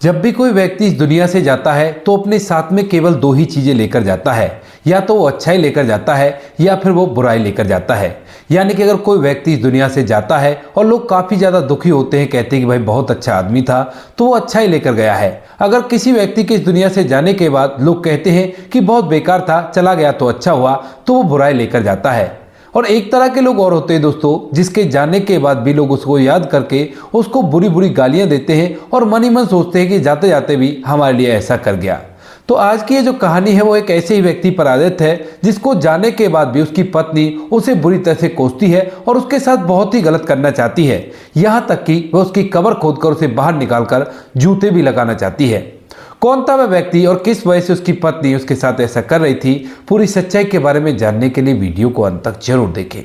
जब भी कोई व्यक्ति इस दुनिया से जाता है तो अपने साथ में केवल दो ही चीजें लेकर जाता है। या तो वो अच्छाई लेकर जाता है या फिर वो बुराई लेकर जाता है। यानी कि अगर कोई व्यक्ति इस दुनिया से जाता है और लोग काफी ज्यादा दुखी होते हैं, कहते हैं कि भाई बहुत अच्छा आदमी था, तो वो अच्छाई लेकर गया है। अगर किसी व्यक्ति के इस दुनिया से जाने के बाद लोग कहते हैं कि बहुत बेकार था, चला गया तो अच्छा हुआ, तो वो बुराई लेकर जाता है। और एक तरह के लोग और होते हैं दोस्तों, जिसके जाने के बाद भी लोग उसको याद करके उसको बुरी बुरी गालियां देते हैं और मन ही मन सोचते हैं कि जाते जाते भी हमारे लिए ऐसा कर गया। तो आज की ये जो कहानी है वो एक ऐसे ही व्यक्ति पर आधारित है जिसको जाने के बाद भी उसकी पत्नी उसे बुरी तरह से कोसती है और उसके साथ बहुत ही गलत करना चाहती है। यहाँ तक कि वह उसकी कब्र खोदकर उसे बाहर निकालकर जूते भी लगाना चाहती है। कौन था वह व्यक्ति और किस वजह से उसकी पत्नी उसके साथ ऐसा कर रही थी, पूरी सच्चाई के बारे में जानने के लिए वीडियो को अंत तक जरूर देखें।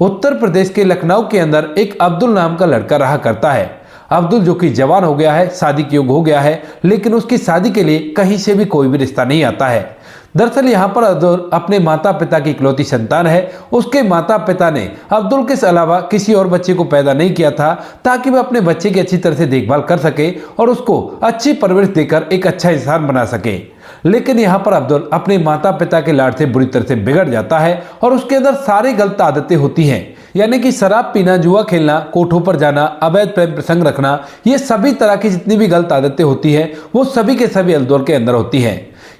उत्तर प्रदेश के लखनऊ के अंदर एक अब्दुल नाम का लड़का रहा करता है। अब्दुल जो कि जवान हो गया है, शादी के योग्य हो गया है, लेकिन उसकी शादी के लिए कहीं से भी कोई भी रिश्ता नहीं आता है। दरअसल यहाँ पर अब्दुल अपने माता पिता की इकलौती संतान है। उसके माता पिता ने अब्दुल के अलावा किसी और बच्चे को पैदा नहीं किया था ताकि वह अपने बच्चे की अच्छी तरह से देखभाल कर सके और उसको अच्छी परवरिश देकर एक अच्छा इंसान बना सके। लेकिन यहाँ पर अब्दुल अपने माता पिता के लाड से बुरी तरह से बिगड़ जाता है और उसके अंदर सारी गलत आदतें होती हैं। यानी कि शराब पीना, जुआ खेलना, कोठों पर जाना, अवैध प्रेम प्रसंग रखना, ये सभी तरह की जितनी भी गलत आदतें होती हैं वो सभी के सभी अब्दुल के अंदर होती हैं।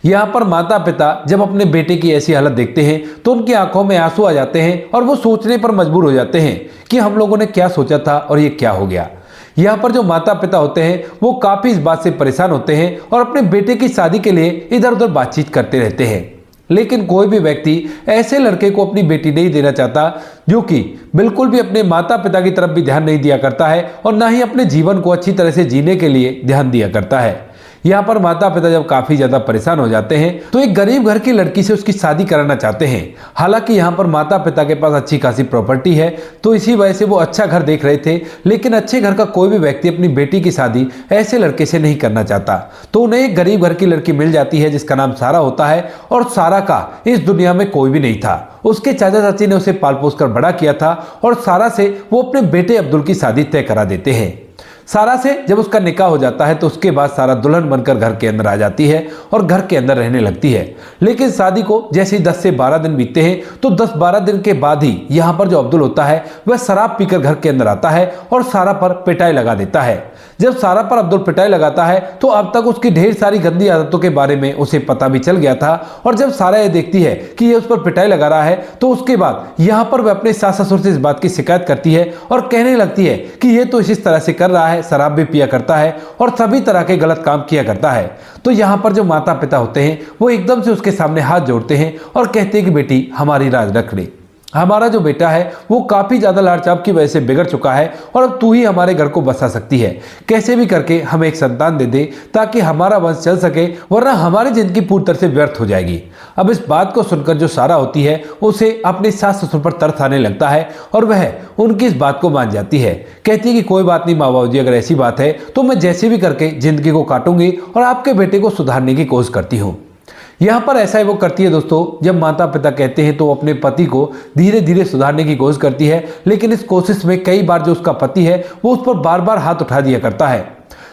यहाँ पर माता पिता जब अपने बेटे की ऐसी हालत देखते हैं तो उनकी आंखों में आंसू आ जाते हैं और वो सोचने पर मजबूर हो जाते हैं कि हम लोगों ने क्या सोचा था और ये क्या हो गया। यहाँ पर जो माता पिता होते हैं वो काफी इस बात से परेशान होते हैं और अपने बेटे की शादी के लिए इधर उधर बातचीत करते रहते हैं। लेकिन कोई भी व्यक्ति ऐसे लड़के को अपनी बेटी नहीं देना चाहता जो कि बिल्कुल भी अपने माता पिता की तरफ भी ध्यान नहीं दिया करता है और ना ही अपने जीवन को अच्छी तरह से जीने के लिए ध्यान दिया करता है। यहाँ पर माता पिता जब काफी ज्यादा परेशान हो जाते हैं तो एक गरीब घर की लड़की से उसकी शादी कराना चाहते हैं। हालांकि यहाँ पर माता पिता के पास अच्छी खासी प्रॉपर्टी है तो इसी वजह से वो अच्छा घर देख रहे थे, लेकिन अच्छे घर का कोई भी व्यक्ति अपनी बेटी की शादी ऐसे लड़के से नहीं करना चाहता। तो उन्हें एक गरीब घर की लड़की मिल जाती है जिसका नाम सारा होता है और सारा का इस दुनिया में कोई भी नहीं था। उसके चाचा चाची ने उसे पाल पोस कर बड़ा किया था और सारा से वो अपने बेटे अब्दुल की शादी तय करा देते हैं। सारा से जब उसका निकाह हो जाता है तो उसके बाद सारा दुल्हन बनकर घर के अंदर आ जाती है और घर के अंदर रहने लगती है। लेकिन शादी को जैसे ही 10 से 12 दिन बीतते हैं तो 10-12 दिन के बाद ही यहाँ पर जो अब्दुल होता है वह शराब पीकर घर के अंदर आता है और सारा पर पिटाई लगा देता है। जब सारा पर अब्दुल पिटाई लगाता है तो अब तक उसकी ढेर सारी गंदी आदतों के बारे में उसे पता भी चल गया था और जब सारा ये देखती है कि ये उस पर पिटाई लगा रहा है तो उसके बाद यहाँ पर वह अपने सास ससुर से इस बात की शिकायत करती है और कहने लगती है कि ये तो इस तरह से कर रहा है, शराब भी पिया करता है और सभी तरह के गलत काम किया करता है। तो यहाँ पर जो माता पिता होते हैं वो एकदम से उसके सामने हाथ जोड़ते हैं और कहते हैं कि बेटी हमारी राज रख ले, हमारा जो बेटा है वो काफी ज्यादा लाड़चाप की वजह से बिगड़ चुका है और अब तू ही हमारे घर को बसा सकती है, कैसे भी करके हमें एक संतान दे दे ताकि हमारा वंश चल सके, वरना हमारी जिंदगी पूरी तरह से व्यर्थ हो जाएगी। अब इस बात को सुनकर जो सारा होती है उसे अपने सास ससुर पर तरस आने लगता है और वह उनकी इस बात को मान जाती है। कहती है कि कोई बात नहीं माँ बाबू जी, अगर ऐसी बात है तो मैं जैसे भी करके जिंदगी को काटूंगी और आपके बेटे को सुधारने की कोशिश करती हूँ। यहाँ पर ऐसा ही वो करती है दोस्तों, जब माता पिता कहते हैं तो अपने पति को धीरे धीरे सुधारने की कोशिश करती है, लेकिन इस कोशिश में कई बार जो उसका पति है वो उस पर बार बार हाथ उठा दिया करता है।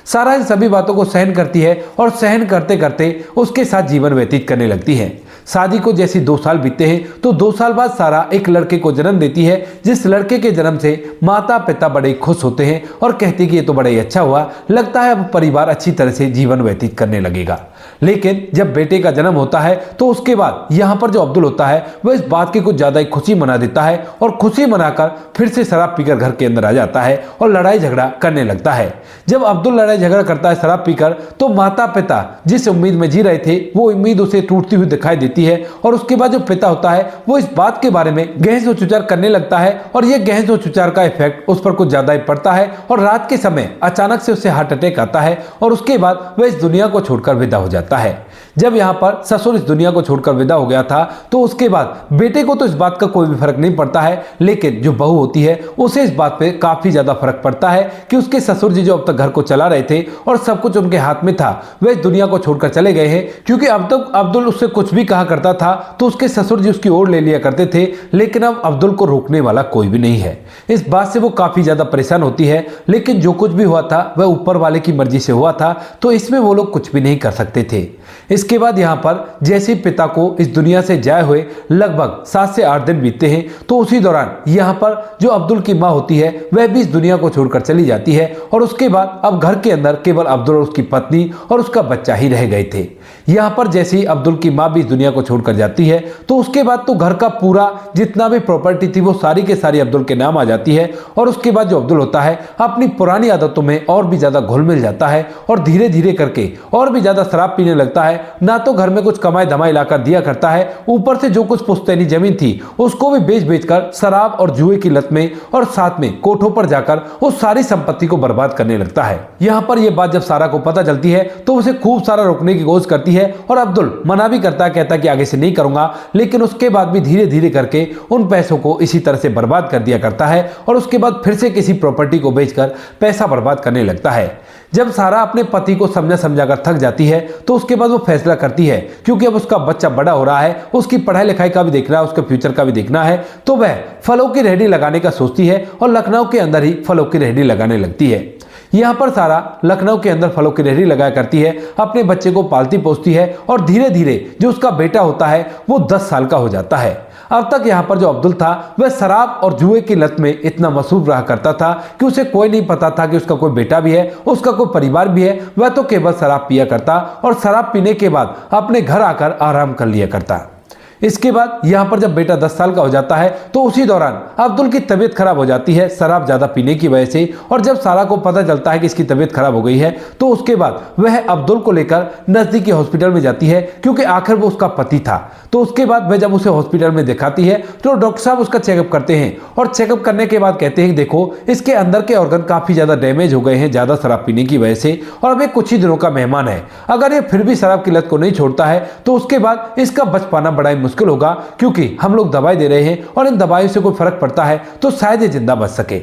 सारा इन सभी बातों को सहन करती है और सहन करते करते उसके साथ जीवन व्यतीत करने लगती है। शादी को जैसे 2 साल बीतते हैं तो 2 साल बाद सारा एक लड़के को जन्म देती है, जिस लड़के के जन्म से माता पिता बड़े खुश होते हैं और कहते हैं कि ये तो बड़ा ही अच्छा हुआ, लगता है अब परिवार अच्छी तरह से जीवन व्यतीत करने लगेगा। लेकिन जब बेटे का जन्म होता है तो उसके बाद यहाँ पर जो अब्दुल होता है वह इस बात की कुछ ज्यादा ही खुशी मना देता है और खुशी मनाकर फिर से शराब पीकर घर के अंदर आ जाता है और लड़ाई झगड़ा करने लगता है। जब अब्दुल लड़ाई झगड़ा करता है शराब पीकर तो माता पिता जिस उम्मीद में जी रहे थे वो उम्मीद उसे टूटती हुई दिखाई देती है और उसके बाद जो पिता होता है वो इस बात के बारे में गहन सोच विचार करने लगता है और यह गहन सोच विचार का इफेक्ट उस पर कुछ ज्यादा ही पड़ता है और रात के समय अचानक से उसे हार्ट अटैक आता है और उसके बाद वह इस दुनिया को छोड़कर विदा हो जाता है। जब यहाँ पर ससुर इस दुनिया को छोड़कर विदा हो गया था तो उसके बाद बेटे को तो इस बात का कोई भी फर्क नहीं पड़ता है, लेकिन जो बहू होती है उसे इस बात पे काफी ज्यादा फर्क पड़ता है कि उसके ससुर जी जो अब तक घर को चला रहे थे और सब कुछ उनके हाथ में था, वे इस दुनिया को छोड़कर चले गए हैं। क्योंकि अब तक अब्दुल उससे कुछ भी कहा करता था तो उसके ससुर जी उसकी ओर ले लिया करते थे, लेकिन अब अब्दुल को रोकने वाला कोई भी नहीं है। इस बात से वो काफी ज्यादा परेशान होती है, लेकिन जो कुछ भी हुआ था वह ऊपर वाले की मर्जी से हुआ था, तो इसमें वो लोग कुछ भी नहीं कर सकते थे। इसके बाद यहाँ पर जैसे पिता को इस दुनिया से जाए हुए लगभग 7 से 8 दिन बीतते हैं, तो उसी दौरान यहाँ पर जो अब्दुल की माँ होती है वह भी इस दुनिया को छोड़कर चली जाती है और उसके बाद अब घर के अंदर केवल अब्दुल और उसकी पत्नी और उसका बच्चा ही रह गए थे। यहाँ पर जैसे ही अब्दुल की माँ भी इस दुनिया को छोड़कर जाती है तो उसके बाद तो घर का पूरा जितना भी प्रॉपर्टी थी वो सारी के सारी अब्दुल के नाम आ जाती है और उसके बाद जो अब्दुल होता है अपनी पुरानी आदतों में और भी ज्यादा घुल मिल जाता है और धीरे धीरे करके और भी ज्यादा शराब पीने लगता है। ना तो घर में कुछ कमाई धमाई लाकर दिया करता है, ऊपर से जो कुछ पुश्तैनी जमीन थी उसको भी बेच बेच कर शराब और जुए की लत में और साथ में कोठों पर जाकर उस सारी संपत्ति को बर्बाद करने लगता है। यहाँ पर यह बात जब सारा को पता चलती है तो उसे खूब सारा रोकने की कोशिश करती है और अब्दुल मना भी करता है, कहता है कि आगे से नहीं करूंगा, लेकिन उसके बाद भी धीरे धीरे करके उन पैसों को इसी तरह से बर्बाद कर दिया करता है और उसके बाद फिर से किसी प्रॉपर्टी को बेचकर पैसा बर्बाद करने लगता है। जब सारा अपने पति को समझा समझाकर थक जाती है तो उसके बाद वो फैसला करती है, क्योंकि अब उसका बच्चा बड़ा हो रहा है, उसकी पढ़ाई लिखाई का भी देखना है, उसके फ्यूचर का भी देखना है, तो वह फलों की रेहड़ी लगाने का सोचती है और लखनऊ के अंदर ही फलों की रेहड़ी लगाने लगती है। यहाँ पर सारा लखनऊ के अंदर फलों की रेहड़ी लगाया करती है, अपने बच्चे को पालती पोसती है और धीरे धीरे जो उसका बेटा होता है वो 10 साल का हो जाता है। अब तक यहाँ पर जो अब्दुल था वह शराब और जुए की लत में इतना मशहूर रहा करता था कि उसे कोई नहीं पता था कि उसका कोई बेटा भी है, उसका कोई परिवार भी है। वह तो केवल शराब पिया करता और शराब पीने के बाद अपने घर आकर आराम कर लिया करता। इसके बाद यहाँ पर जब बेटा 10 साल का हो जाता है तो उसी दौरान अब्दुल की तबीयत खराब हो जाती है शराब ज्यादा पीने की वजह से, और जब सारा को पता चलता है कि इसकी तबीयत खराब हो गई है तो उसके बाद वह अब्दुल को लेकर नजदीकी हॉस्पिटल में जाती है, क्योंकि आखिर वो उसका पति था। तो उसके बाद वह जब उसे हॉस्पिटल में दिखाती है तो डॉक्टर साहब उसका चेकअप करते हैं और चेकअप करने के बाद कहते हैं कि देखो इसके अंदर के ऑर्गन काफी ज्यादा डैमेज हो गए हैं ज्यादा शराब पीने की वजह से, और अब ये कुछ ही दिनों का मेहमान है। अगर ये फिर भी शराब की लत को नहीं छोड़ता है तो उसके बाद इसका बच पाना बड़ा ही मुश्किल होगा, क्योंकि हम लोग दवाई दे रहे हैं और इन दवाइयों से कोई फर्क पड़ता है तो शायद ये जिंदा बच सके।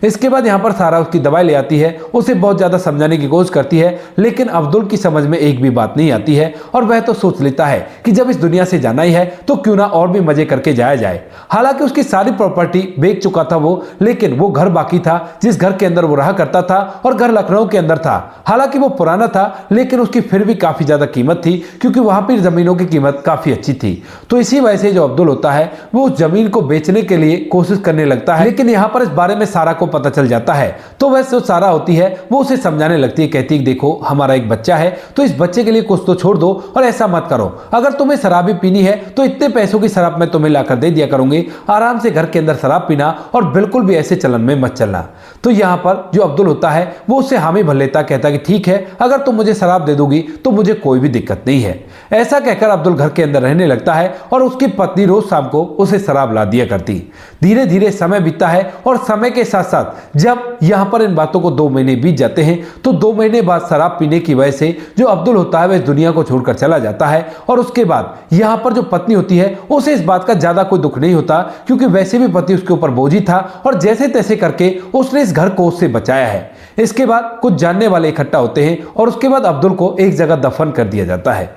इसके बाद यहाँ पर सारा उसकी दवाई ले आती है, उसे बहुत ज्यादा समझाने की कोशिश करती है, लेकिन अब्दुल की समझ में एक भी बात नहीं आती है और वह तो सोच लेता है कि जब इस दुनिया से जाना ही है तो क्यों ना और भी मजे करके जाया जाए। हालांकि उसकी सारी प्रॉपर्टी बेच चुका था वो, लेकिन वो घर बाकी था जिस घर के अंदर वो रहा करता था, और घर लखनऊ के अंदर था। हालांकि वो पुराना था लेकिन उसकी फिर भी काफी ज्यादा कीमत थी, क्योंकि वहां पर जमीनों की कीमत काफी अच्छी थी। तो इसी वजह से जो अब्दुल होता है वो उस जमीन को बेचने के लिए कोशिश करने लगता है, लेकिन यहाँ पर इस बारे में सारा को पता चल जाता है। तो वह जो सारा होती है वो उसे समझाने लगती है, कहती है देखो हमारा एक बच्चा है तो इस बच्चे के लिए कुछ तो छोड़ दो और ऐसा मत करो, अगर तुम्हें शराब भी पीनी है तो इतने पैसों की शराब मैं तुम्हें लाकर दे दिया करूंगी, आराम से घर के अंदर शराब पीना और बिल्कुल भी ऐसे चलन में मत चलना। तो यहाँ पर जो अब्दुल होता है वो उससे हामी भर लेता, कहता कि ठीक है अगर तुम मुझे शराब दे दोगी तो मुझे कोई भी दिक्कत नहीं है। ऐसा कहकर अब्दुल घर के अंदर रहने लगता है और उसकी पत्नी रोज शाम को उसे शराब ला दिया करती। धीरे धीरे समय बीतता है और समय के साथ साथ जब यहाँ पर इन बातों को 2 महीने बीत जाते हैं तो 2 महीने बाद शराब पीने की वजह से जो अब्दुल होता है वह इस दुनिया को छोड़कर चला जाता है, और उसके बाद यहाँ पर जो पत्नी होती है उसे इस बात का ज्यादा कोई दुख नहीं होता, क्योंकि वैसे भी पति उसके ऊपर बोझी था और जैसे तैसे करके उसने इस घर को उससे बचाया है। इसके बाद कुछ जानने वाले इकट्ठा होते हैं और उसके बाद अब्दुल को एक जगह दफन कर दिया जाता है।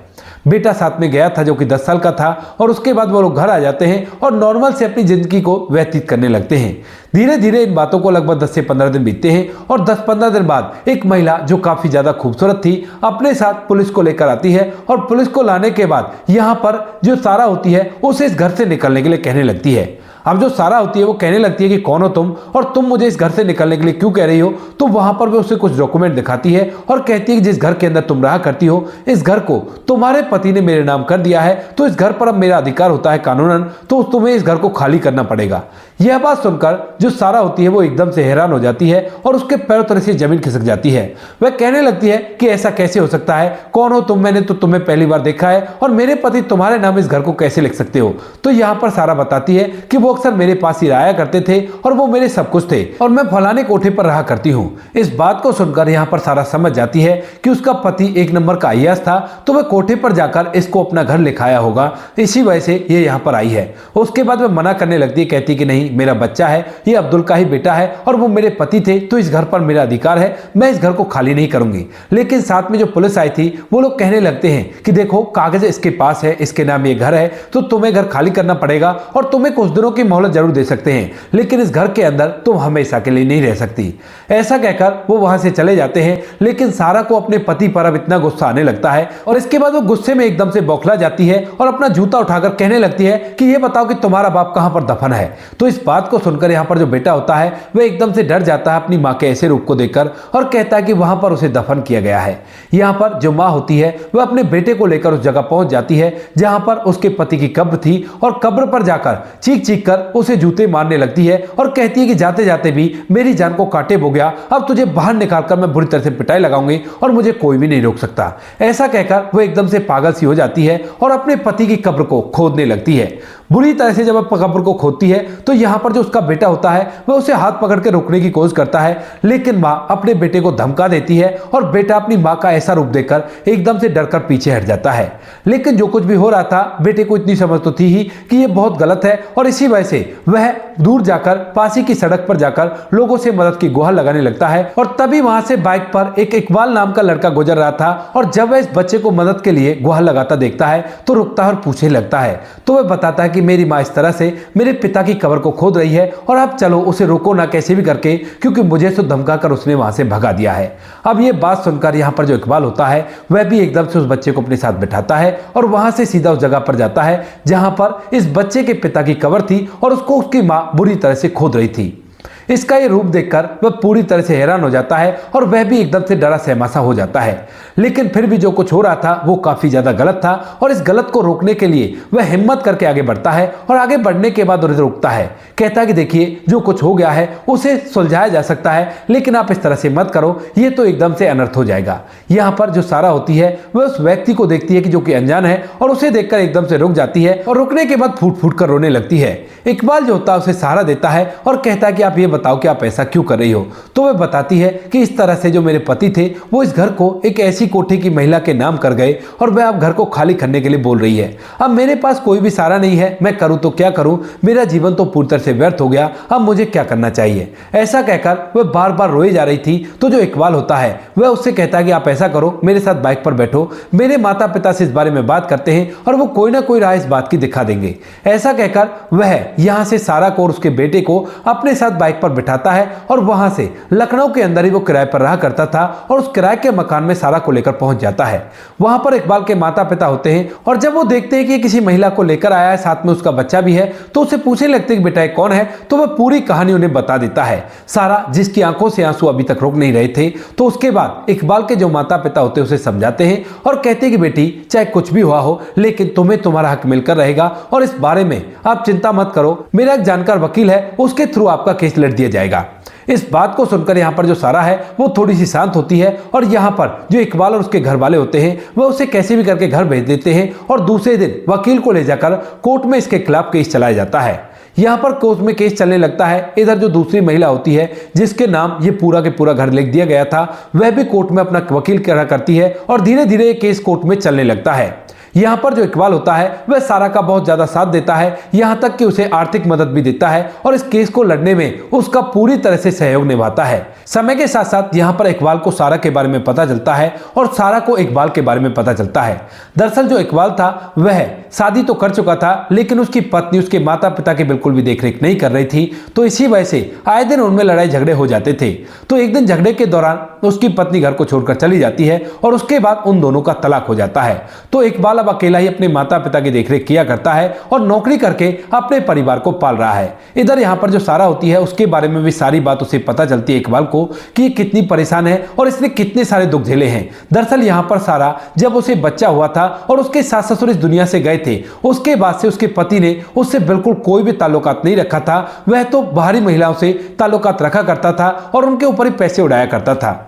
बेटा साथ में गया था जो कि 10 साल का था, और उसके बाद वो लोग घर आ जाते हैं और नॉर्मल से अपनी जिंदगी को व्यतीत करने लगते हैं। धीरे धीरे इन बातों को लगभग 10 से 15 दिन बीतते हैं और 10-15 दिन बाद एक महिला जो काफी ज्यादा खूबसूरत थी अपने साथ पुलिस को लेकर आती है, और पुलिस को लाने के बाद यहाँ पर जो सारा होती है उसे इस घर से निकलने के लिए कहने लगती है। अब जो सारा होती है वो कहने लगती है कि कौन हो तुम और तुम मुझे इस घर से निकलने के लिए क्यों कह रही हो। तो वहां पर वो उसे कुछ डॉक्यूमेंट दिखाती है और कहती है कि जिस घर के अंदर तुम रहा करती हो इस घर को तुम्हारे पति ने मेरे नाम कर दिया है, तो इस घर पर अब मेरा अधिकार होता है कानूनन, तो तुम्हें इस घर को खाली करना पड़ेगा। यह बात सुनकर जो सारा होती है वो एकदम से हैरान हो जाती है और उसके पैरों तले से जमीन खिसक जाती है। वह कहने लगती है कि ऐसा कैसे हो सकता है, कौन हो तुम, मैंने तो तुम्हें पहली बार देखा है और मेरे पति तुम्हारे नाम इस घर को कैसे लिख सकते हो। तो यहाँ पर सारा बताती है कि वो अक्सर मेरे पास ही आया करते थे और वो मेरे सब कुछ थे और मैं फलाने कोठे पर रहा करती हूँ। इस बात को सुनकर यहाँ पर सारा समझ जाती है कि उसका पति एक नंबर का अय्याश था, तो वह कोठे पर जाकर इसको अपना घर लिखाया होगा, इसी वजह से ये यहाँ पर आई है। उसके बाद वह मना करने लगती है, कहती कि नहीं, मेरा बच्चा है, ये अब्दुल का ही बेटा है और वो मेरे पति थे, तो इस घर पर मेरा अधिकार है, मैं इस घर को खाली नहीं करूंगी। लेकिन साथ में जो पुलिस आई थी वो लोग कहने लगते हैं कि देखो कागज इसके पास है, इसके नाम ये घर है, तो तुम्हें घर खाली करना पड़ेगा और तुम्हें कुछ दिनों की मोहलत जरूर दे सकते हैं, लेकिन इस घर के अंदर तुम हमेशा के लिए नहीं रह सकती। ऐसा कहकर वो वहां से चले जाते हैं। लेकिन सारा को अपने पति पर अब इतना गुस्सा आने लगता है और इसके बाद वो गुस्से में एकदम से बौखला जाती है और अपना जूता उठाकर कहने लगती है कि ये बताओ कि तुम्हारा बाप कहां पर दफन है। तो इस बात को सुनकर यहाँ पर जो बेटा होता है वह एकदम से डर जाता है अपनी माँ के ऐसे रूप को देखकर और कहता है कि वहां पर उसे दफन किया गया है। यहाँ पर जो माँ होती है वह अपने बेटे को लेकर उस जगह पहुंच जाती है जहां पर उसके पति की कब्र थी और कब्र पर जाकर चीख चीख कर उसे जूते मारने लगती है और कहती है कि जाते जाते भी मेरी जान को कांटे हो गया, अब तुझे बाहर निकालकर मैं बुरी तरह से पिटाई लगाऊंगी और मुझे कोई भी नहीं रोक सकता। ऐसा कहकर वो एकदम से पागल सी हो जाती है और अपने पति की कब्र को खोदने लगती है। बुरी तरह से जब वह कब्र को खोदती है तो यहाँ पर जो उसका बेटा होता है वह उसे हाथ पकड़ के रोकने की कोशिश करता है, लेकिन माँ अपने बेटे को धमका देती है और बेटा अपनी माँ का ऐसा रूप देखकर एकदम से डरकर पीछे हट जाता है। लेकिन जो कुछ भी हो रहा था बेटे को इतनी समझ तो थी ही कि ये बहुत गलत है और इसी वजह से वह दूर जाकर पासी की सड़क पर जाकर लोगों से मदद की गुहार लगाने लगता है। और तभी वहां से बाइक पर एक इकबाल नाम का लड़का गुजर रहा था और जब वह इस बच्चे को मदद के लिए गुहार लगाता देखता है तो रुकता है और पूछने लगता है। तो वह बताता है कि मेरी माँ इस तरह से मेरे पिता की कब्र को खोद रही है और अब चलो उसे रोको ना कैसे भी करके, क्योंकि मुझे तो धमका कर उसने वहां से भगा दिया है। अब ये बात सुनकर यहाँ पर जो इकबाल होता है वह भी एकदम से उस बच्चे को अपने साथ बिठाता है और वहां से सीधा उस जगह पर जाता है जहां पर इस बच्चे के पिता की कब्र थी और उसको उसकी मां बुरी तरह से खोद रही थी। इसका ये रूप देखकर वह पूरी तरह से हैरान हो जाता है और वह भी एकदम से डरा सहमा सा हो जाता है। लेकिन फिर भी जो कुछ हो रहा था वो काफी ज्यादा गलत था और इस गलत को रोकने के लिए वह हिम्मत करके आगे बढ़ता है और आगे बढ़ने के बाद उसे रोकता है। कहता है कि देखिए जो कुछ हो गया है उसे सुलझाया जा सकता है, लेकिन आप इस तरह से मत करो, ये तो एकदम से अनर्थ हो जाएगा। यहाँ पर जो सारा होती है वह उस व्यक्ति को देखती है कि जो कि अनजान है और उसे देखकर एकदम से रुक जाती है और रुकने के बाद फूट फूट कर रोने लगती है। इकबाल जो होता है उसे सहारा देता है और कहता है कि आप ये बताओ कि आप ऐसा क्यों कर रही हो। तो वह बताती है कि इस तरह से जो मेरे पति थे वो इस घर को एक ऐसी कोठी की महिला के नाम कर गए और वह अब घर को खाली करने के लिए बोल रही है। अब मेरे पास कोई भी सहारा नहीं है, मैं करूं तो क्या करूं, मेरा जीवन तो पूरी तरह से व्यर्थ हो गया, अब मुझे क्या करना चाहिए। ऐसा कहकर वह बार बार रोई जा रही थी। तो जो इकबाल होता है वह उससे कहता है कि आप ऐसा करो, मेरे साथ बाइक पर बैठो, मेरे माता पिता से इस बारे में बात करते हैं और वो कोई ना कोई राह इस बात की दिखा देंगे। ऐसा कहकर वह यहाँ से सारा को और उसके बेटे को अपने साथ बाइक पर बिठाता है और वहां से लखनऊ के अंदर ही वो किराए पर रहा करता था और उस किराए के मकान में सारा को लेकर पहुंच जाता है। वहां पर इकबाल के माता पिता होते हैं और जब वो देखते हैं कि किसी महिला को लेकर आया है, साथ में उसका बच्चा भी है, तो उसे पूछने लगते हैं कि बेटा कौन है। तो वह पूरी कहानी उन्हें बता देता है। सारा जिसकी आंखों से आंसू अभी तक रुक नहीं रहे थे, तो उसके बाद इकबाल के जो माता पिता होते हैं उसे समझाते हैं और कहते हैं कि बेटी चाहे कुछ भी हुआ हो लेकिन तुम्हें तुम्हारा हक मिलकर रहेगा और इस बारे में आप चिंता मत करो, मेरा एक जानकार वकील है, उसके थ्रू आपका केस लड़ दिया जाएगा। इस बात को सुनकर यहाँ पर जो सारा है वो थोड़ी सी शांत होती है और यहाँ पर जो इकबाल और उसके घर वाले होते हैं वह उसे कैसे भी करके घर भेज देते हैं और दूसरे दिन वकील को ले जाकर कोर्ट में इसके खिलाफ केस चलाया जाता है। यहाँ पर कोर्ट में केस चलने लगता है। इधर जो दूसरी महिला होती है जिसके नाम ये पूरा के पूरा घर लिख दिया गया था वह भी कोर्ट में अपना वकील खड़ा करती है और धीरे धीरे ये केस कोर्ट में चलने लगता है। यहाँ पर जो इकबाल होता है वह सारा का बहुत ज्यादा साथ देता है, यहाँ तक कि उसे आर्थिक मदद भी देता है और इस केस को लड़ने में उसका पूरी तरह से सहयोग निभाता है। समय के साथ साथ यहाँ पर इकबाल को सारा के बारे में पता चलता है और सारा को इकबाल के बारे में पता चलता है। दरअसल जो इकबाल था वह शादी तो कर चुका था लेकिन उसकी पत्नी उसके माता पिता की बिल्कुल भी देखरेख नहीं कर रही थी, तो इसी वजह से आए दिन उनमें लड़ाई झगड़े हो जाते थे। तो एक दिन झगड़े के दौरान उसकी पत्नी घर को छोड़कर चली जाती है और उसके बाद उन दोनों का तलाक हो जाता है। तो इकबाल इकबाल अब अकेला ही अपने माता पिता की देखरेख किया करता है और नौकरी करके अपने परिवार को पाल रहा है। इधर यहाँ पर जो सारा होती है उसके बारे में भी सारी बात उसे पता चलती है इकबाल को कि ये कितनी परेशान है और इसने कितने सारे दुख झेले हैं। दरअसल यहाँ पर सारा जब उसे बच्चा हुआ था और उसके सास ससुर इस दुनिया से गए थे, उसके बाद से उसके पति ने उससे बिल्कुल कोई भी ताल्लुकात नहीं रखा था। वह तो बाहरी महिलाओं से ताल्लुकात रखा करता था और उनके ऊपर ही पैसे उड़ाया करता था।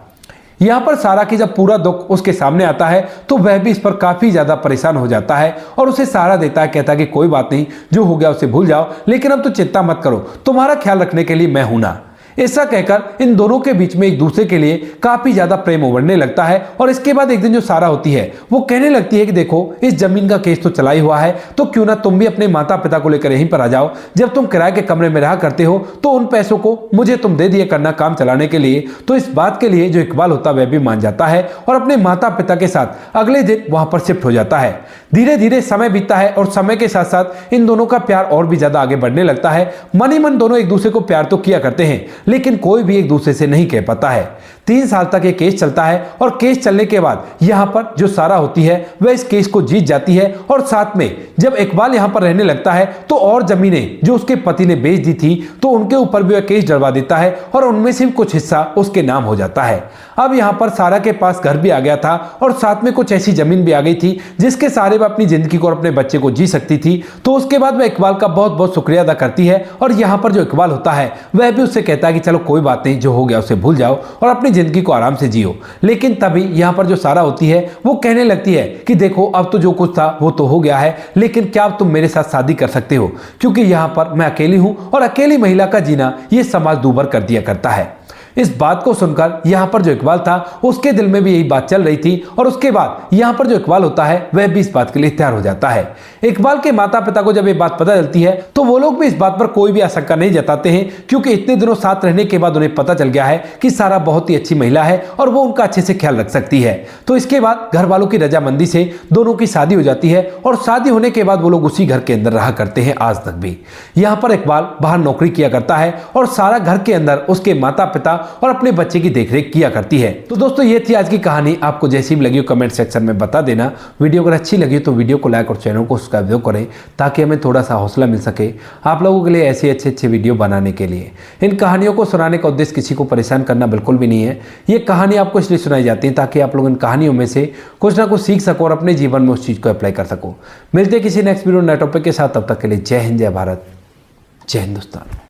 यहाँ पर सारा की जब पूरा दुख उसके सामने आता है तो वह भी इस पर काफी ज्यादा परेशान हो जाता है और उसे सहारा देता है, कहता है कि कोई बात नहीं, जो हो गया उसे भूल जाओ, लेकिन अब तो चिंता मत करो, तुम्हारा ख्याल रखने के लिए मैं हूं ना। ऐसा कहकर इन दोनों के बीच में एक दूसरे के लिए काफी ज्यादा प्रेम उभरने लगता है। और इसके बाद एक दिन जो सारा होती है वो कहने लगती है कि देखो, इस जमीन का केस तो चला ही हुआ है, तो क्यों ना तुम भी अपने माता पिता को लेकर यहीं पर आ जाओ। जब तुम किराए के कमरे में रहा करते हो तो उन पैसों को मुझे तुम दे दिया करना काम चलाने के लिए। तो इस बात के लिए जो इकबाल होता है वह भी मान जाता है और अपने माता पिता के साथ अगले दिन वहां पर शिफ्ट हो जाता है। धीरे धीरे समय बीतता है और समय के साथ साथ इन दोनों का प्यार और भी ज्यादा आगे बढ़ने लगता है। मन ही मन दोनों एक दूसरे को प्यार तो किया करते हैं, लेकिन कोई भी एक दूसरे से नहीं कह पाता है। 3 साल तक ये केस चलता है और केस चलने के बाद यहाँ पर जो सारा होती है वह इस केस को जीत जाती है। और साथ में जब इकबाल यहाँ पर रहने लगता है तो और जमीनें जो उसके पति ने बेच दी थी तो उनके ऊपर भी वह केस डलवा देता है और उनमें से कुछ हिस्सा उसके नाम हो जाता है। अब यहाँ पर सारा के पास घर भी आ गया था और साथ में कुछ ऐसी जमीन भी आ गई थी जिसके सहारे वह अपनी जिंदगी को और अपने बच्चे को जी सकती थी। तो उसके बाद वह इकबाल का बहुत बहुत शुक्रिया अदा करती है और यहाँ पर जो इकबाल होता है वह भी उससे कहता है कि चलो कोई बात नहीं, जो हो गया उसे भूल जाओ और अपनी जिंदगी को आराम से जियो। लेकिन तभी यहाँ पर जो सारा होती है वो कहने लगती है कि देखो, अब तो जो कुछ था वो तो हो गया है, लेकिन क्या अब तुम मेरे साथ शादी कर सकते हो, क्योंकि यहाँ पर मैं अकेली हूं और अकेली महिला का जीना ये समाज दूभर कर दिया करता है। इस बात को सुनकर यहाँ पर जो इकबाल था उसके दिल में भी यही बात चल रही थी और उसके बाद यहाँ पर जो इकबाल होता है वह भी इस बात के लिए तैयार हो जाता है। इकबाल के माता पिता को जब ये बात पता चलती है तो वो लोग भी इस बात पर कोई भी आशंका नहीं जताते हैं, क्योंकि इतने दिनों साथ रहने के बाद उन्हें पता चल गया है कि सारा बहुत ही अच्छी महिला है और वो उनका अच्छे से ख्याल रख सकती है। तो इसके बाद घर वालों की रजामंदी से दोनों की शादी हो जाती है और शादी होने के बाद वो लोग उसी घर के अंदर रहा करते हैं आज तक भी। यहाँ पर इकबाल बाहर नौकरी किया करता है और सारा घर के अंदर उसके माता पिता और अपने बच्चे की देखरेख किया करती है। तो दोस्तों, ये थी आज की कहानी। आपको जैसी भी लगी हो कमेंट सेक्शन में बता देना। वीडियो अगर अच्छी लगी तो वीडियो को लाइक और चैनल को सब्सक्राइब जरूर करें ताकि हमें थोड़ा सा हौसला मिल सके आप लोगों के लिए ऐसे अच्छे वीडियो बनाने के लिए। इन कहानियों को सुनाने का उद्देश्य किसी को परेशान करना बिल्कुल भी नहीं है। ये कहानी आपको इसलिए सुनाई जाती है ताकि आप लोग इन कहानियों में से कुछ ना कुछ सीख सको और अपने जीवन में उस चीज को अप्लाई कर सको। मिलते किसी नेक्स्ट वीडियो नए टॉपिक के साथ, तब तक के लिए जय हिंद, जय भारत, जय हिंदुस्तान।